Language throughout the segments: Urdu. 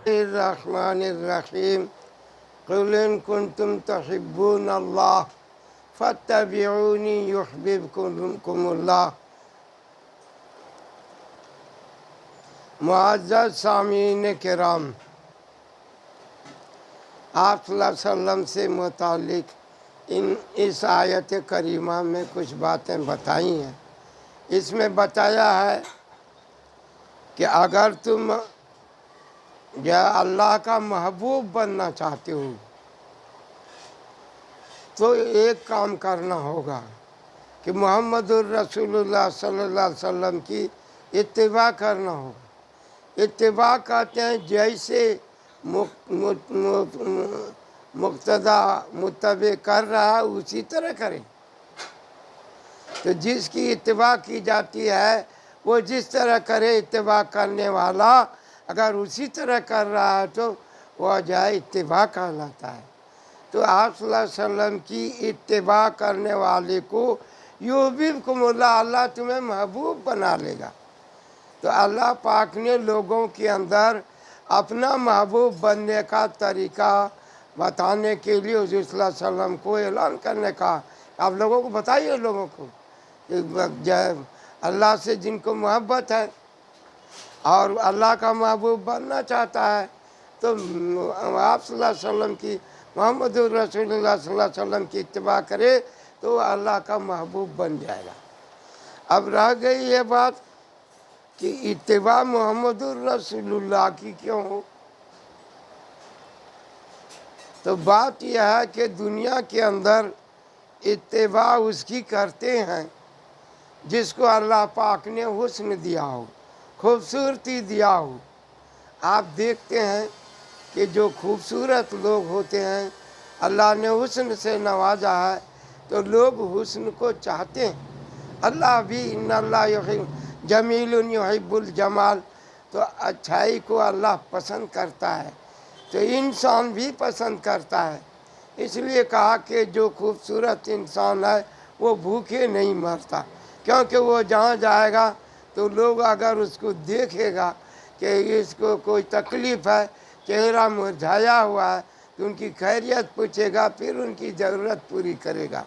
الرحمن الرحیم قل ان کنتم تحبون اللہ فاتبعونی یحببکم اللہ۔ معزز سامعین کرام، آپ صلی اللہ علیہ وسلم سے متعلق اس آیت کریمہ میں کچھ باتیں بتائی ہیں۔ اس میں بتایا ہے کہ اگر تم اللہ کا محبوب بننا چاہتے ہو تو ایک کام کرنا ہوگا کہ محمد الرسول اللہ صلی اللہ علیہ وسلم کی اتباع کرنا ہوگا۔ اتباع کہتے ہیں جیسے مقتدی متبع کر رہا ہے اسی طرح کریں۔ تو جس کی اتباع کی جاتی ہے وہ جس طرح کرے، اتباع کرنے والا اگر اسی طرح کر رہا ہے تو وہ اتباع کہلاتا ہے۔ تو آپ صلی اللہ علیہ وسلم کی اتباع کرنے والے کو یحببکم اللہ، اللہ تمہیں محبوب بنا لے گا۔ تو اللہ پاک نے لوگوں کے اندر اپنا محبوب بننے کا طریقہ بتانے کے لیے حضور صلی اللہ علیہ وسلم کو اعلان کرنے کا، آپ لوگوں کو بتائیے، لوگوں کو اللہ سے جن کو محبت ہے اور اللہ کا محبوب بننا چاہتا ہے تو آپ صلی اللہ علیہ وسلم کی، محمد الرسول اللہ صلی اللہ علیہ وسلم کی اتباع کرے تو وہ اللہ کا محبوب بن جائے گا۔ اب رہ گئی یہ بات کہ اتباع محمد الرسول اللہ کی کیوں ہو؟ تو بات یہ ہے کہ دنیا کے اندر اتباع اس کی کرتے ہیں جس کو اللہ پاک نے حسن دیا ہو، خوبصورتی دیا ہو۔ آپ دیکھتے ہیں کہ جو خوبصورت لوگ ہوتے ہیں اللہ نے حسن سے نوازا ہے تو لوگ حسن کو چاہتے ہیں۔ اللہ بھی ان اللہ جمیل یحب الجمال، تو اچھائی کو اللہ پسند کرتا ہے، تو انسان بھی پسند کرتا ہے۔ اس لیے کہا کہ جو خوبصورت انسان ہے وہ بھوکے نہیں مرتا، کیونکہ وہ جہاں جائے گا تو لوگ اگر اس کو دیکھے گا کہ اس کو کوئی تکلیف ہے، چہرہ مرجھایا ہوا ہے، تو ان کی خیریت پوچھے گا، پھر ان کی ضرورت پوری کرے گا۔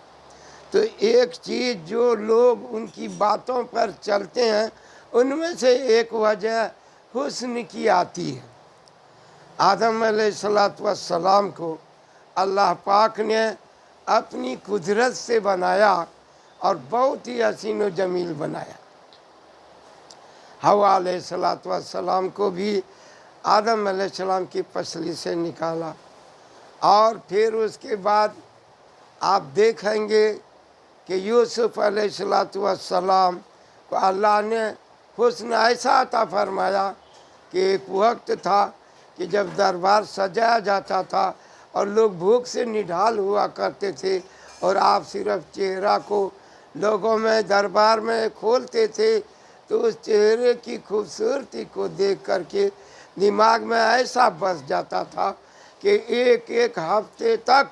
تو ایک چیز جو لوگ ان کی باتوں پر چلتے ہیں ان میں سے ایک وجہ حسن کی آتی ہے۔ آدم علیہ السلام کو اللہ پاک نے اپنی قدرت سے بنایا اور بہت ہی حسین و جمیل بنایا۔ حوا علیہ السلام کو بھی آدم علیہ السلام کی پسلی سے نکالا، اور پھر اس کے بعد آپ دیکھیں گے کہ یوسف علیہ السلام کو اللہ نے حسن ایسا عطا فرمایا کہ ایک وقت تھا کہ جب دربار سجایا جاتا تھا اور لوگ بھوک سے نڈھال ہوا کرتے تھے اور آپ صرف چہرہ کو لوگوں میں دربار میں کھولتے تھے تو اس چہرے کی خوبصورتی کو دیکھ کر کے دماغ میں ایسا بس جاتا تھا کہ ایک ایک ہفتے تک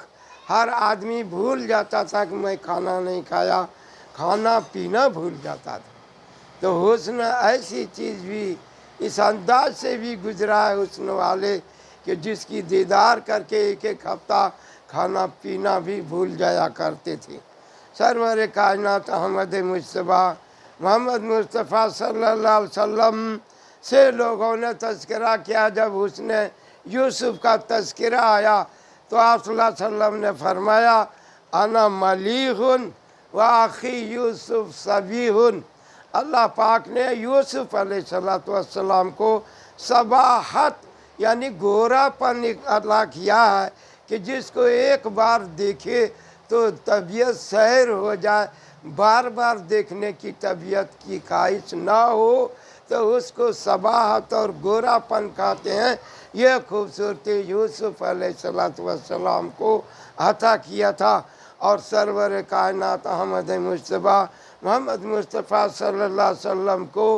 ہر آدمی بھول جاتا تھا کہ میں کھانا نہیں کھایا، کھانا پینا بھول جاتا تھا۔ تو حسن ایسی چیز بھی اس انداز سے بھی گزرا ہے حسن والے کہ جس کی دیدار کر کے ایک ایک ہفتہ کھانا پینا بھی بھول جایا کرتے تھے۔ سرور کائنات احمد مصطفیٰ محمد مصطفیٰ صلی اللہ علیہ وسلم سے لوگوں نے تذکرہ کیا۔ جب حسن یوسف کا تذکرہ آیا تو آپ صلی اللہ علیہ وسلم نے فرمایا انا ملیح و اخی یوسف صبیح۔ اللہ پاک نے یوسف علیہ السلام کو صباحت یعنی گورا پن عطا کیا ہے کہ جس کو ایک بار دیکھے تو طبیعت سیر ہو جائے، بار بار دیکھنے کی طبیعت کی خواہش نہ ہو، تو اس کو صباحت اور گورا پن کہتے ہیں۔ یہ خوبصورتی یوسف علیہ السلام کو عطا کیا تھا، اور سرور کائنات احمد مصطفیٰ محمد مصطفیٰ صلی اللہ علیہ وسلم کو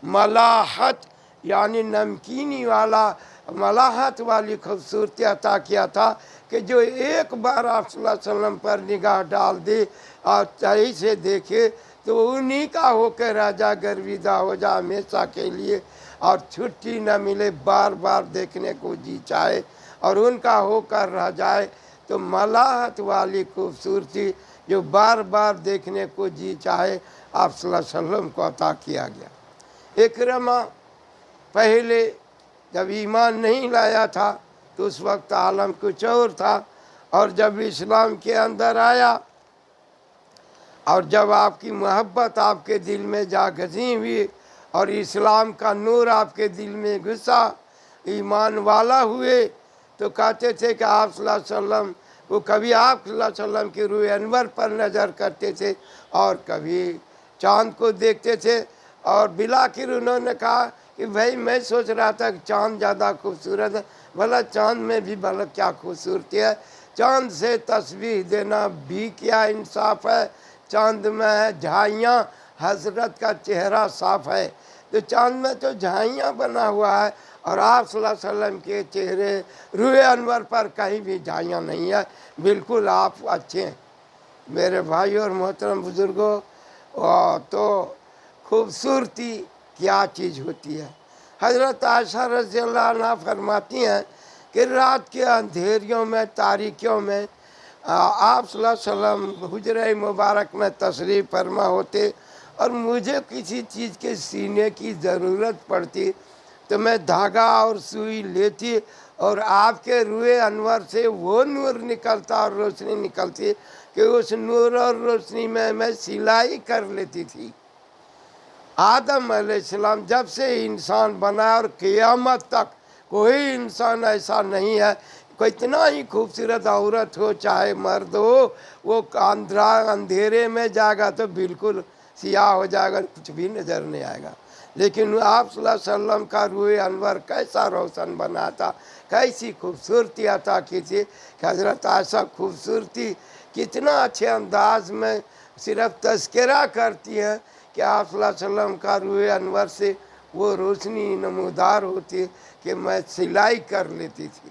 ملاحت یعنی نمکینی والا، ملاحت والی خوبصورتی عطا کیا تھا کہ جو ایک بار آپ صلی اللہ علیہ وسلم پر نگاہ ڈال دے اور صحیح سے دیکھے تو انہی کا ہو کے راجہ گرویدہ ہو جائے ہمیشہ کے لیے۔ اور چھٹی نہ ملے، بار بار دیکھنے کو جی چاہے اور ان کا ہو کر رہ جائے، تو ملاحت والی خوبصورتی جو بار بار دیکھنے کو جی چاہے آپ صلی اللہ علیہ وسلم کو عطا کیا گیا۔ اکرمہ پہلے جب ایمان نہیں لایا تھا تو اس وقت عالم کچھ اور تھا، اور جب اسلام کے اندر آیا اور جب آپ کی محبت آپ کے دل میں جاگزیں ہوئی اور اسلام کا نور آپ کے دل میں گھسا، ایمان والا ہوئے، تو کہتے تھے کہ آپ صلی اللہ علیہ وسلم وہ کبھی آپ صلی اللہ علیہ وسلم کے روح انور پر نظر کرتے تھے اور کبھی چاند کو دیکھتے تھے، اور بلاخر انہوں نے کہا کہ بھائی میں سوچ رہا تھا کہ چاند زیادہ خوبصورت ہے، بھلا چاند میں بھی بھلا کیا خوبصورتی ہے، چاند سے تسبیح دینا بھی کیا انصاف ہے، چاند میں ہے جھائیاں، حضرت کا چہرہ صاف ہے، تو چاند میں تو جھائیاں بنا ہوا ہے، اور آپ صلی اللہ علیہ وسلم کے چہرے روح انور پر کہیں بھی جھائیاں نہیں ہے، بالکل آپ اچھے ہیں۔ میرے بھائی اور محترم بزرگوں، تو خوبصورتی کیا چیز ہوتی ہے؟ حضرت عائشہ رضی اللہ عنہ فرماتی ہیں کہ رات کے اندھیریوں میں، تاریکیوں میں آپ صلی اللہ علیہ وسلم حجرہ مبارک میں تشریف فرما ہوتے، اور مجھے کسی چیز کے سینے کی ضرورت پڑتی تو میں دھاگا اور سوئی لیتی اور آپ کے روح انور سے وہ نور نکلتا اور روشنی نکلتی کہ اس نور اور روشنی میں سلائی کر لیتی تھی۔ آدم علیہ السلام جب سے انسان بنا اور قیامت تک کوئی انسان ایسا نہیں ہے، کوئی اتنا ہی خوبصورت عورت ہو چاہے مرد ہو، وہ اندھیرے میں جائے گا تو بالکل سیاہ ہو جائے گا، کچھ بھی نظر نہیں آئے گا۔ لیکن آپ صلی اللہ علیہ وسلم کا روح انور کیسا روشن بنا تھا، کیسی خوبصورتی عطا کی تھی کہ حضرت عائشہ خوبصورتی کتنا اچھے انداز میں صرف تذکرہ کرتی ہیں کہ آپ صلی اللہ علیہ وسلم کا روح انور سے وہ روشنی نمودار ہوتی کہ میں سلائی کر لیتی تھی۔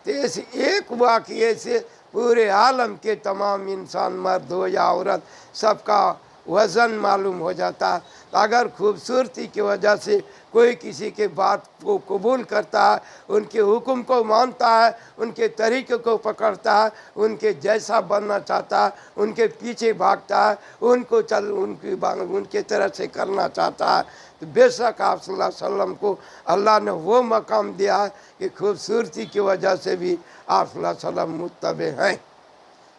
تو اس ایک واقعے سے پورے عالم کے تمام انسان، مرد ہو یا عورت، سب کا وزن معلوم ہو جاتا ہے۔ اگر خوبصورتی کی وجہ سے کوئی کسی کے بات کو قبول کرتا ہے، ان کے حکم کو مانتا ہے، ان کے طریقے کو پکڑتا ہے، ان کے جیسا بننا چاہتا ہے، ان کے پیچھے بھاگتا ہے، ان کے طرح سے کرنا چاہتا ہے، تو بے شک آپ صلی اللہ علیہ وسلم کو اللہ نے وہ مقام دیا ہے کہ خوبصورتی کی وجہ سے بھی آپ صلی اللہ علیہ وسلم متبع ہیں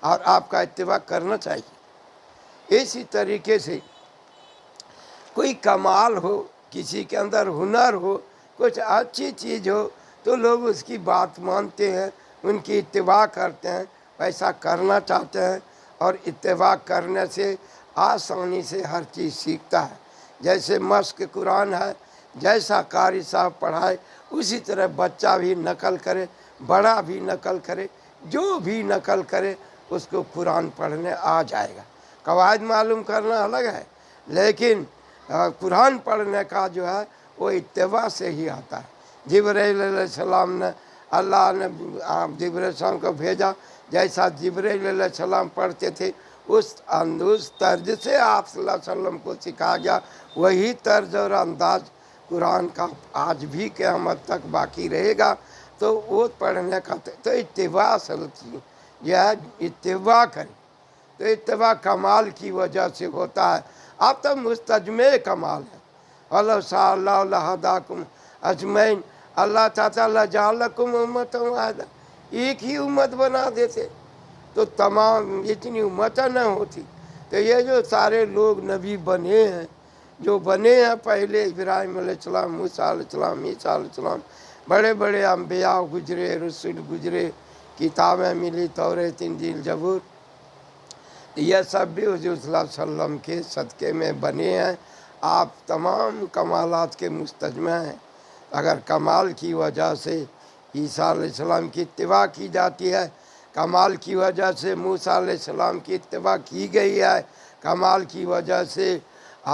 اور آپ کا اتباع کرنا چاہیے۔ اسی طریقے سے کوئی کمال ہو، کسی کے اندر ہنر ہو، کچھ اچھی چیز ہو، تو لوگ اس کی بات مانتے ہیں، ان کی اتباع کرتے ہیں، ایسا کرنا چاہتے ہیں، اور اتباع کرنے سے آسانی سے ہر چیز سیکھتا ہے۔ جیسے مشق قرآن ہے، جیسا قاری صاحب پڑھائے اسی طرح بچہ بھی نقل کرے، بڑا بھی نقل کرے، جو بھی نقل کرے اس کو قرآن پڑھنے آ جائے گا۔ قواعد معلوم کرنا الگ ہے، لیکن قرآن پڑھنے کا جو ہے وہ اتباع سے ہی آتا ہے۔ جبرائیل علیہ السلام نے، اللہ نے جبرائیل علیہ السلام کو بھیجا، جیسا جبرائیل علیہ السلام پڑھتے تھے اس طرز سے آپ صلی اللہ علیہ وسلم کو سکھا گیا، وہی طرز اور انداز قرآن کا آج بھی قیامت تک باقی رہے گا۔ تو وہ پڑھنے کا تو اتباع اصل چیز یہ ہے، اتباع کریں تو اتباع کمال کی وجہ سے ہوتا ہے۔ اب تو مستجمع کمال ہے۔ وَلَوْ شَاءَ اللَّهُ لَهَدَاكُمْ أَجْمَعِينَ، اللہ تعالیٰ جَعَلَكُمْ أُمَّةً وَاحِدَةً، ایک ہی امت بنا دیتے تو تمام اتنی امتیں نہ ہوتی۔ تو یہ جو سارے لوگ نبی بنے ہیں، جو بنے ہیں پہلے، ابراہیم علیہ السلام، موسیٰ علیہ السلام، عیسیٰ علیہ السلام، بڑے بڑے انبیاء گزرے، رسول گزرے، کتابیں ملی، توریت، انجیل، زبور، یہ سب بھی حضور صلی اللہ علیہ وسلم کے صدقے میں بنے ہیں۔ آپ تمام کمالات کے مستجمع ہیں۔ اگر کمال کی وجہ سے عیسیٰ علیہ السلام کی اتباع کی جاتی ہے، کمال کی وجہ سے موسیٰ علیہ السلام کی اتباع کی گئی ہے، کمال کی وجہ سے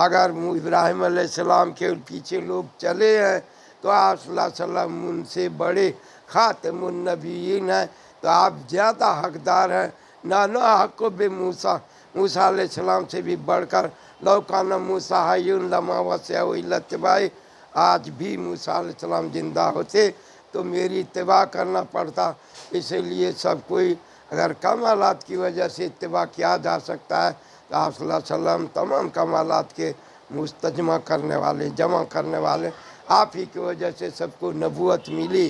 اگر ابراہیم علیہ السلام کے پیچھے لوگ چلے ہیں تو آپ صلی اللہ علیہ وسلم ان سے بڑے خاتم النبیین ہیں، تو آپ زیادہ حقدار ہیں۔ نانو حق بے موسیٰ، موسیٰ علیہ السلام سے بھی بڑھ کر، لو کان موسیٰ حی لما وسعہ الا اتباعہ، آج بھی موسیٰ علیہ السلام زندہ ہوتے تو میری اتباع کرنا پڑتا. اسی لیے سب کوئی اگر کمالات کی وجہ سے اتباع کیا جا سکتا ہے تو آپ صلی اللہ علیہ وسلم تمام کمالات کے مستجمع کرنے والے، جمع کرنے والے، آپ ہی کی وجہ سے سب کو نبوت ملی.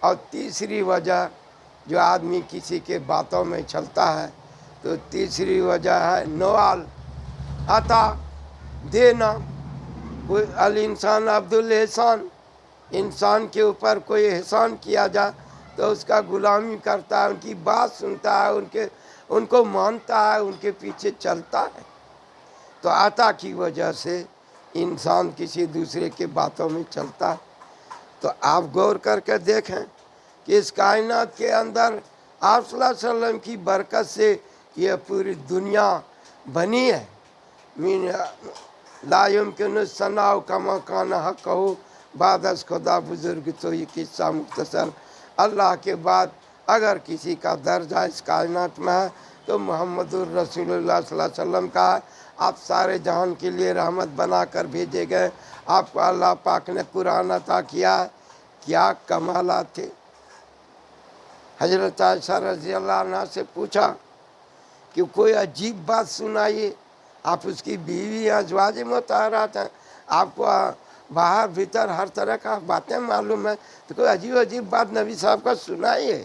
اور تیسری وجہ جو آدمی کسی کے باتوں میں چلتا ہے تو تیسری وجہ ہے نوال، عطا، دینا. کوئی الانسان عبد الاحسان، انسان کے اوپر کوئی احسان کیا جائے تو اس کا غلامی کرتا ہے، ان کی بات سنتا ہے، ان کو مانتا ہے، ان کے پیچھے چلتا ہے. تو عطا کی وجہ سے انسان کسی دوسرے کے باتوں میں چلتا ہے. تو آپ غور کر کے دیکھیں کہ اس کائنات کے اندر آپ صلی اللہ علیہ وسلم کی برکت سے یہ پوری دنیا بنی ہے. لا یمکن الثناء کما کان حقہ بعد از خدا بزرگ. تو یہ قصہ مختصر، اللہ کے بعد اگر کسی کا درجہ اس کائنات میں ہے تو محمد الرسول اللہ صلی اللہ علیہ وسلم کا ہے. آپ سارے جہان کے لیے رحمت بنا کر بھیجے گئے. آپ کو اللہ پاک نے قرآن عطا کیا ہے. کیا کمالات تھے. حضرت عائشہ رضی اللہ عنہ سے پوچھا کہ کوئی عجیب بات سنائیے. آپ اس کی بیوی ازواج مطہرات ہیں، آپ کو باہر بھیتر ہر طرح کا باتیں معلوم ہیں، تو کوئی عجیب عجیب بات نبی صاحب کا سنائیے.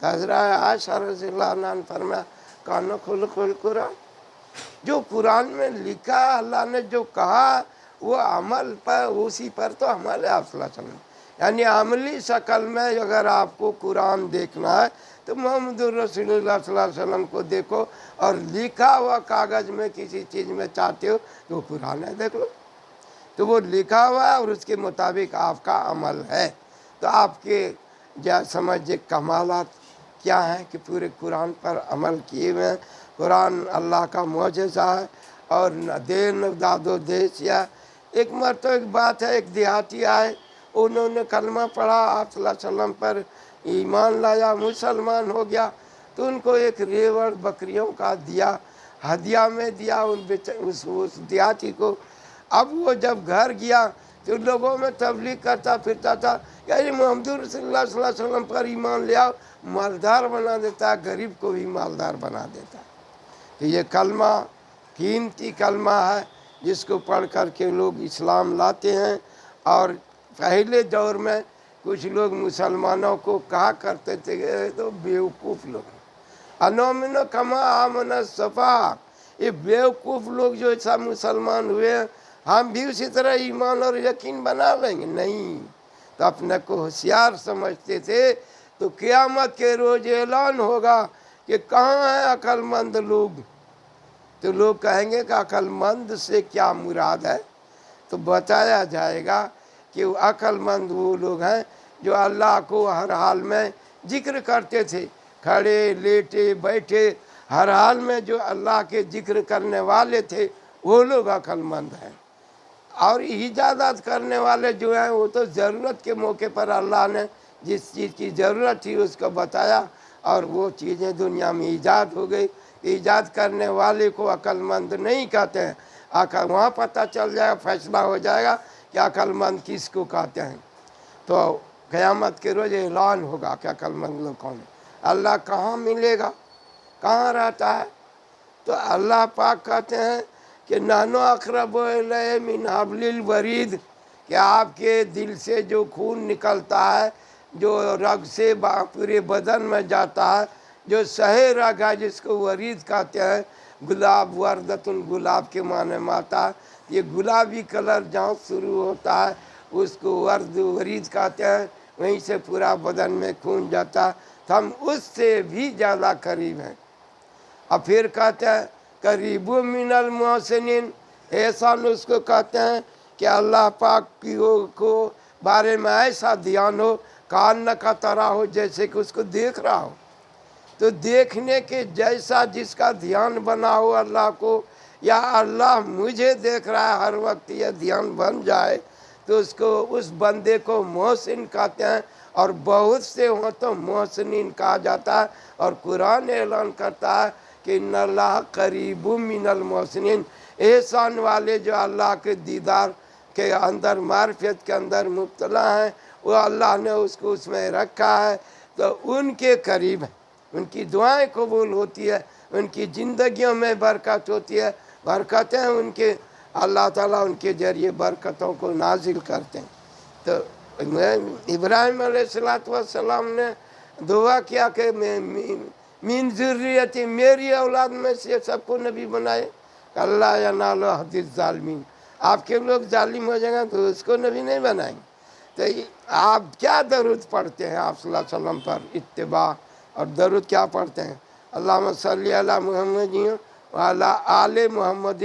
تو حضرت عائشہ رضی اللہ عنہ نے فرمایا کان خلق القرآن. جو قرآن میں لکھا اللہ نے جو کہا وہ عمل پر، اسی پر تو عمل ہے. آپ صلی اللہ علیہ وسلم یعنی عملی شکل میں اگر آپ کو قرآن دیکھنا ہے تو محمد الرسول اللہ صلی اللہ علیہ وسلم کو دیکھو، اور لکھا ہوا کاغذ میں کسی چیز میں چاہتے ہو تو وہ قرآن ہے، دیکھ لو. تو وہ لکھا ہوا ہے اور اس کے مطابق آپ کا عمل ہے. تو آپ کے سمجھے کمالات کیا ہیں کہ پورے قرآن پر عمل کیے ہوئے ہیں. قرآن اللہ کا معجزہ ہے اور دین داد و دیش. یا ایک مرتبہ ایک بات ہے، ایک دیہاتی آئے، انہوں نے کلمہ پڑھا، آپ صلی اللہ علیہ وسلم پر ایمان لایا، مسلمان ہو گیا. تو ان کو ایک ریوڑ بکریوں کا دیا، ہدیہ میں دیا اس دیہاتی کو. اب وہ جب گھر گیا تو لوگوں میں تبلیغ کرتا پھرتا تھا کہ محمد رسول اللہ صلی اللہ علیہ وسلم پر ایمان لیا، مالدار بنا دیتا ہے، غریب کو بھی مالدار بنا دیتا ہے. تو یہ کلمہ قیمتی کلمہ ہے جس کو پڑھ کر کے لوگ اسلام لاتے ہیں. اور پہلے دور میں کچھ لوگ مسلمانوں کو کہا کرتے تھے تو بیوقوف لوگ، انومن کما آمن السفہاء. یہ بیوقوف لوگ جو ایسا مسلمان ہوئے ہیں ہم بھی اسی طرح ایمان اور یقین بنا لیں گے. نہیں، تو اپنے کو ہوشیار سمجھتے تھے. تو قیامت کے روز اعلان ہوگا کہ کہاں ہیں عقل مند لوگ. تو لوگ کہیں گے کہ عقل مند سے کیا مراد ہے. تو بتایا جائے گا کہ وہ عقل مند وہ لوگ ہیں جو اللہ کو ہر حال میں ذکر کرتے تھے، کھڑے لیٹے بیٹھے ہر حال میں جو اللہ کے ذکر کرنے والے تھے وہ لوگ عقل مند ہیں. اور ایجادات کرنے والے جو ہیں وہ تو ضرورت کے موقع پر اللہ نے جس چیز کی ضرورت تھی اس کو بتایا اور وہ چیزیں دنیا میں ایجاد ہو گئی. ایجاد کرنے والے کو عقل مند نہیں کہتے ہیں. وہاں پتہ چل جائے گا، فیصلہ ہو جائے گا کہ عقل مند کس کو کہتے ہیں. تو قیامت کے روز اعلان ہوگا کہ عقل مند لوگ کون ہیں. اللہ کہاں ملے گا، کہاں رہتا ہے. تو اللہ پاک کہتے ہیں کہ نحن اقرب الیہ من حبل الورید، کہ آپ کے دل سے جو خون نکلتا ہے، جو رگ سے پورے بدن میں جاتا ہے، جو سہے رگ ہے جس کو ورید کہتے ہیں. گلاب وردتن، گلاب کے معنی میں آتا ہے. یہ گلابی کلر جہاں شروع ہوتا ہے اس کو ورید کہتے ہیں. وہیں سے پورا بدن میں خون جاتا ہے. تو ہم اس سے بھی زیادہ قریب ہیں. اور پھر کہتے ہیں قریب من المحسنین، احسان اس کو کہتے ہیں کہ اللہ پاک کی کو بارے میں ایسا دھیان ہو کان کا طرح ہو، جیسے کہ اس کو دیکھ رہا ہو. تو دیکھنے کے جیسا جس کا دھیان بنا ہو اللہ کو، یا اللہ مجھے دیکھ رہا ہے ہر وقت، یہ دھیان بن جائے تو اس بندے کو محسن کہتے ہیں. اور بہت سے ہوں تو محسنین کہا جاتا ہے. اور قرآن اعلان کرتا ہے کہ ان اللہ قریب من المحسنین، احسان والے جو اللہ کے دیدار کے اندر معرفت کے اندر مبتلا ہیں، وہ اللہ نے اس کو اس میں رکھا ہے، تو ان کے قریب ہیں، ان کی دعائیں قبول ہوتی ہے، ان کی زندگیوں میں برکت ہوتی ہے، برکتیں ان کے اللہ تعالیٰ ان کے ذریعے برکتوں کو نازل کرتے ہیں۔ تو ابراہیم علیہ السلام نے دعا کیا کہ من ذریتی، میری اولاد میں سے سب کو نبی بنائے، اللہ ینال عہد الظالمین، آپ کے لوگ ظالم ہو جائیں گے تو اس کو نبی نہیں بنائیں گے۔ تو آپ کیا درود پڑھتے ہیں آپ صلی اللہ علیہ وسلم پر؟ اتباع اور درود کیا پڑھتے ہیں؟ اللہم صلی علی محمد وعلی آل محمد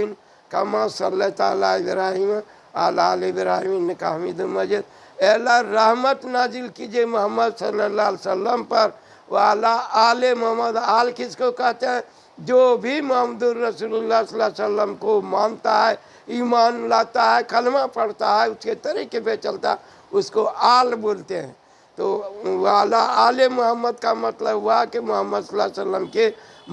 کما صلیت علی ابراہیم وعلی آل ابراہیم انک حمید مجید۔ اے اللہ رحمت نازل کیجئے محمد صلی اللہ علیہ وسلم پر، وعلی آل محمد، آل کس کو کہتے ہیں؟ جو بھی محمد رسول اللہ صلی اللہ علیہ وسلم کو مانتا ہے، ایمان لاتا ہے، کلمہ پڑھتا ہے، اس کے طریقے پہ چلتا ہے، اس کو آل بولتے ہیں۔ تو وعلی آل محمد کا مطلب ہوا کہ محمد صلی اللہ علیہ وسلم کے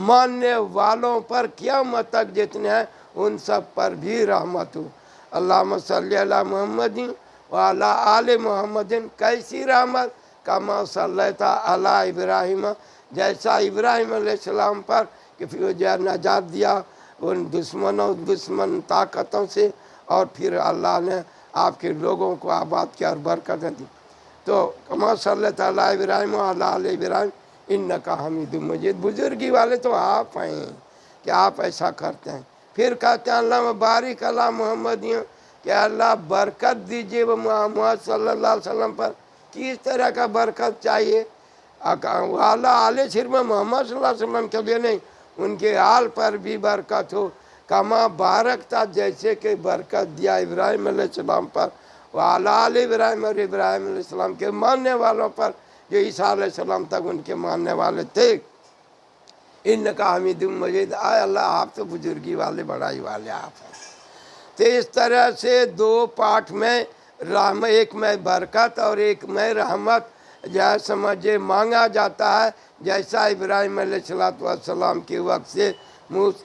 ماننے والوں پر قیامت تک جتنے ہیں ان سب پر بھی رحمت ہو۔ اللہم صلی علی محمد وعلی آل محمد، کیسی رحمت؟ کما صلیت علی ابراہیم، جیسا ابراہیم علیہ السلام پر کہ پھر جو نجات دیا ان دشمن طاقتوں سے، اور پھر اللہ نے آپ کے لوگوں کو آباد کیا اور برکتیں دی۔ تو کما صلیت علی ابراہیم وعلی آل ابراہیم انک حمید مجید، بزرگی والے تو آپ ہیں کہ آپ ایسا کرتے ہیں۔ پھر کہتے ہیں اللہ بارک علی محمد، کہ اللہ برکت دیجئے وہ محمد صلی اللہ علیہ وسلم پر۔ کس طرح کا برکت چاہیے؟ وعلی آل، صرف محمد صلی اللہ علیہ وسلم کے لیے نہیں، ان کے آل پر بھی برکت ہو۔ کما بارکتا، جیسے کہ برکت دیا ابراہیم علیہ السلام پر، وعلی آل ابراہیم، اور ابراہیم علیہ السلام کے ماننے والوں پر جو عیسیٰ علیہ السلام تک ان کے ماننے والے تھے۔ انک حمید مجید، آئے اللہ آپ تو بزرگی والے، بڑائی والے آپ ہیں۔ تو اس طرح سے دو پارٹ میں رحمت، ایک میں برکت اور ایک میں رحمت جیسا سمجھے مانگا جاتا ہے، جیسا ابراہیم علیہ السلام کے وقت سے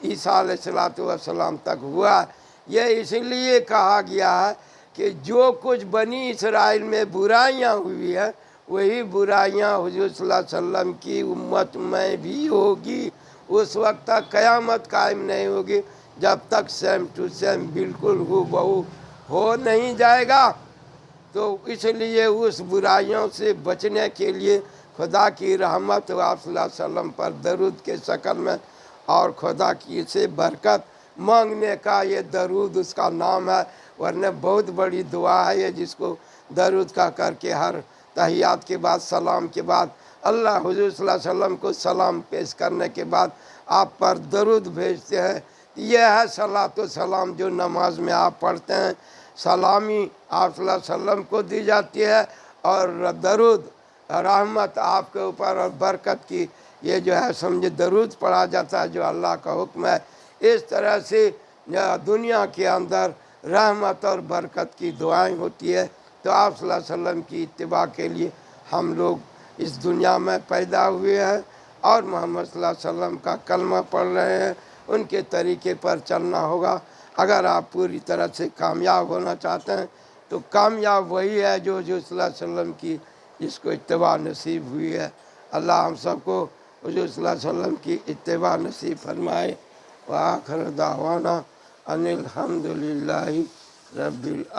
عیسیٰ علیہ السلام تک ہوا۔ یہ اس لیے کہا گیا ہے کہ جو کچھ بنی اسرائیل میں برائیاں ہوئی ہیں وہی برائیاں حضور صلی اللہ علیہ وسلم کی امت میں بھی ہوگی۔ اس وقت تک قیامت قائم نہیں ہوگی جب تک سیم ٹو سیم بالکل ہو بہو ہو نہیں جائے گا۔ تو اس لیے اس برائیوں سے بچنے کے لیے خدا کی رحمت و آپ صلی اللہ علیہ وسلم پر درود کے شکل میں اور خدا کی سے برکت مانگنے کا یہ درود اس کا نام ہے، ورنہ بہت بڑی دعا ہے یہ، جس کو درود کا کر کے ہر تحیات کے بعد، سلام کے بعد، اللہ حضور صلی اللہ علیہ وسلم کو سلام پیش کرنے کے بعد آپ پر درود بھیجتے ہیں۔ یہ ہے صلاۃ و سلام جو نماز میں آپ پڑھتے ہیں، سلامی آپ صلی اللہ علیہ وسلم کو دی جاتی ہے، اور درود رحمت آپ کے اوپر اور برکت کی، یہ جو ہے سمجھے درود پڑھا جاتا ہے جو اللہ کا حکم ہے۔ اس طرح سے دنیا کے اندر رحمت اور برکت کی دعائیں ہوتی ہے۔ تو آپ صلی اللہ علیہ وسلم کی اتباع کے لیے ہم لوگ اس دنیا میں پیدا ہوئے ہیں، اور محمد صلی اللہ علیہ وسلم کا کلمہ پڑھ رہے ہیں، ان کے طریقے پر چلنا ہوگا۔ اگر آپ پوری طرح سے کامیاب ہونا چاہتے ہیں تو کامیاب وہی ہے جو حضور صلی اللہ علیہ وسلم کی جس کو اتباع نصیب ہوئی ہے۔ اللہ ہم سب کو حضور صلی اللہ علیہ وسلم کی اتباع نصیب فرمائے۔ وآخر دعوانا ان الحمد للہ رب العالمین۔